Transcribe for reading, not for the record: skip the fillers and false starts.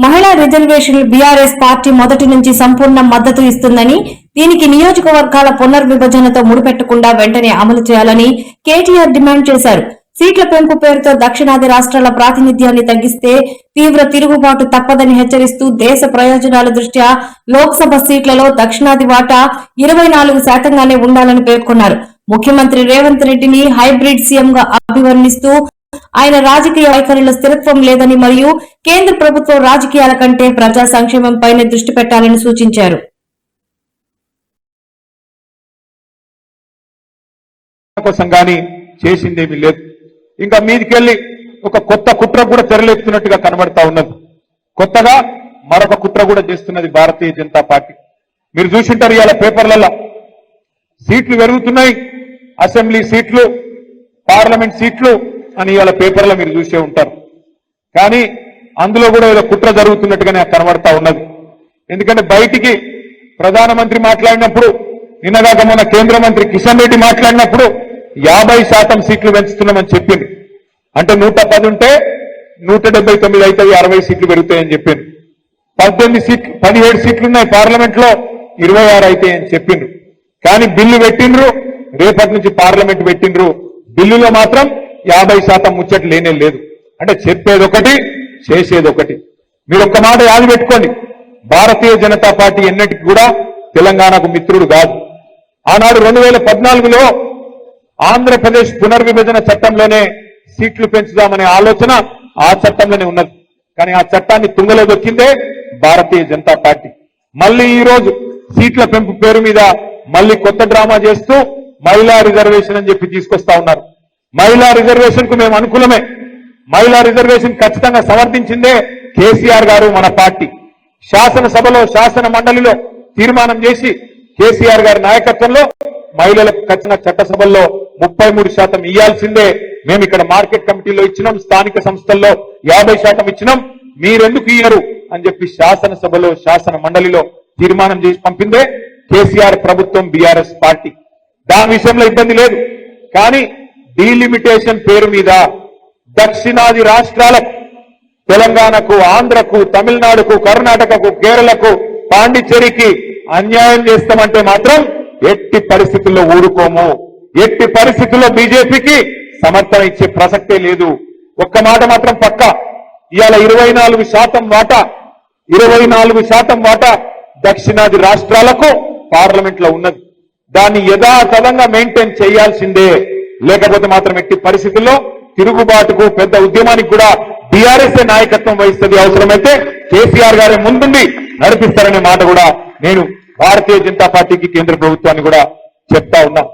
మహిళా రిజర్వేషన్లు BRS party మొదటి నుంచి సంపూర్ణ మద్దతు ఇస్తుందని, దీనికి నియోజకవర్గాల పునర్విభజనతో ముడిపెట్టకుండా వెంటనే అమలు చేయాలని కేటీఆర్ డిమాండ్ చేశారు. సీట్ల పెంపు పేరుతో దక్షిణాది రాష్ట్రాల ప్రాతినిధ్యాన్ని తగ్గిస్తే తీవ్ర తిరుగుబాటు తప్పదని హెచ్చరిస్తూ దేశ ప్రయోజనాల దృష్ట్యా లోక్సభ సీట్లలో దక్షిణాది వాటా 24%గానే ఉండాలని పేర్కొన్నారు. ముఖ్యమంత్రి రేవంత్ రెడ్డిని హైబ్రిడ్ సీఎంగా అభివర్ణిస్తూ ఆయన రాజకీయ వైఖరిలో స్థిరత్వం లేదని మరియు కేంద్ర ప్రభుత్వం రాజకీయాల కంటే ప్రజా సంక్షేమంపైనే దృష్టి పెట్టాలని సూచించారు. చేసిందేమీ లేదు. ఇంకా మీదికెళ్లి ఒక కొత్త కుట్ర కూడా తెరలేపుతున్నట్టుగా కనబడతా ఉన్నది. కొత్తగా మరొక కుట్ర కూడా చేస్తున్నది భారతీయ జనతా పార్టీ. మీరు చూసింటారు ఇవాళ పేపర్లలో సీట్లు పెరుగుతున్నాయి, అసెంబ్లీ సీట్లు, పార్లమెంట్ సీట్లు అని ఇవాళ పేపర్లో మీరు చూసే ఉంటారు. కానీ అందులో కూడా ఏదో కుట్ర జరుగుతున్నట్టుగానే కనబడతా ఉన్నది. ఎందుకంటే బయటికి ప్రధానమంత్రి మాట్లాడినప్పుడు, నిన్నగాక మొన్న కేంద్ర మంత్రి కిషన్ రెడ్డి మాట్లాడినప్పుడు 50% సీట్లు పెంచుతున్నామని చెప్పింది. అంటే 110 ఉంటే 179 అవుతాయి, 60 సీట్లు పెరుగుతాయని చెప్పింది. 17 సీట్లున్నాయి పార్లమెంట్ లో, 26 అవుతాయని చెప్పిండ్రు. కానీ బిల్లు పెట్టిండ్రు, రేపటి నుంచి పార్లమెంట్ పెట్టిండ్రు. బిల్లులో మాత్రం 50% ముచ్చట లేనే లేదు. అంటే చెప్పేదొకటి చేసేదొకటి. మీరు ఒక్క మాట యాది పెట్టుకోండి, భారతీయ జనతా పార్టీ ఎన్నటికి కూడా తెలంగాణకు మిత్రుడు కాదు. ఆనాడు 2014లో ఆంధ్రప్రదేశ్ పునర్విభజన చట్టంలోనే సీట్లు పెంచుదామనే ఆలోచన ఆ చట్టంలోనే ఉన్నది. కానీ ఆ చట్టాన్ని తుంగలో దొక్కిందే భారతీయ జనతా పార్టీ. మళ్ళీ ఈ రోజు సీట్ల పెంపు పేరు మీద మళ్ళీ కొత్త డ్రామా చేస్తూ మహిళా రిజర్వేషన్ అని చెప్పి తీసుకొస్తా ఉన్నారు. మహిళా రిజర్వేషన్ కు మేము అనుకూలమే. మహిళా రిజర్వేషన్ ఖచ్చితంగా సమర్థించిందే కేసీఆర్ గారు, మన పార్టీ. శాసనసభలో, శాసన మండలిలో తీర్మానం చేసి కేసీఆర్ గారి నాయకత్వంలో మహిళలకు ఖచ్చితంగా చట్టసభల్లో 33% ఇయ్యాల్సిందే. మేము ఇక్కడ మార్కెట్ కమిటీలో ఇచ్చినాం, స్థానిక సంస్థల్లో 50% ఇచ్చినాం, మీరెందుకు ఇయ్యరు అని చెప్పి శాసనసభలో, శాసన మండలిలో తీర్మానం చేసి పంపిందే కేసీఆర్ ప్రభుత్వం, బీఆర్ఎస్ పార్టీ. దాని విషయంలో ఇబ్బంది లేదు. కానీ డీలిమిటేషన్ పేరు మీద దక్షిణాది రాష్ట్రాలకు, తెలంగాణకు, ఆంధ్రకు, తమిళనాడుకు, కర్ణాటకకు, కేరళకు, పాండిచ్చేరికి అన్యాయం చేస్తామంటే మాత్రం ఎట్టి పరిస్థితుల్లో ఊరుకోము. ఎట్టి పరిస్థితుల్లో బీజేపీకి సమర్థన ఇచ్చే ప్రసక్తే లేదు. ఒక్క మాట మాత్రం పక్కా, ఇవాళ 24% వాటా దక్షిణాది రాష్ట్రాలకు పార్లమెంట్ లో ఉన్నది. దాన్ని యథాతథంగా మెయింటైన్ చేయాల్సిందే. లేకపోతే మాత్రం ఎట్టి పరిస్థితుల్లో తిరుగుబాటుకు, పెద్ద ఉద్యమానికి కూడా బీఆర్ఎస్ నాయకత్వం వహిస్తుంది. అవసరమైతే కేసీఆర్ గారే ముందుండి నడిపిస్తారనే మాట కూడా నేను భారతీయ జనతా పార్టీకి, కేంద్ర ప్రభుత్వాన్ని కూడా చెప్తా ఉన్నా.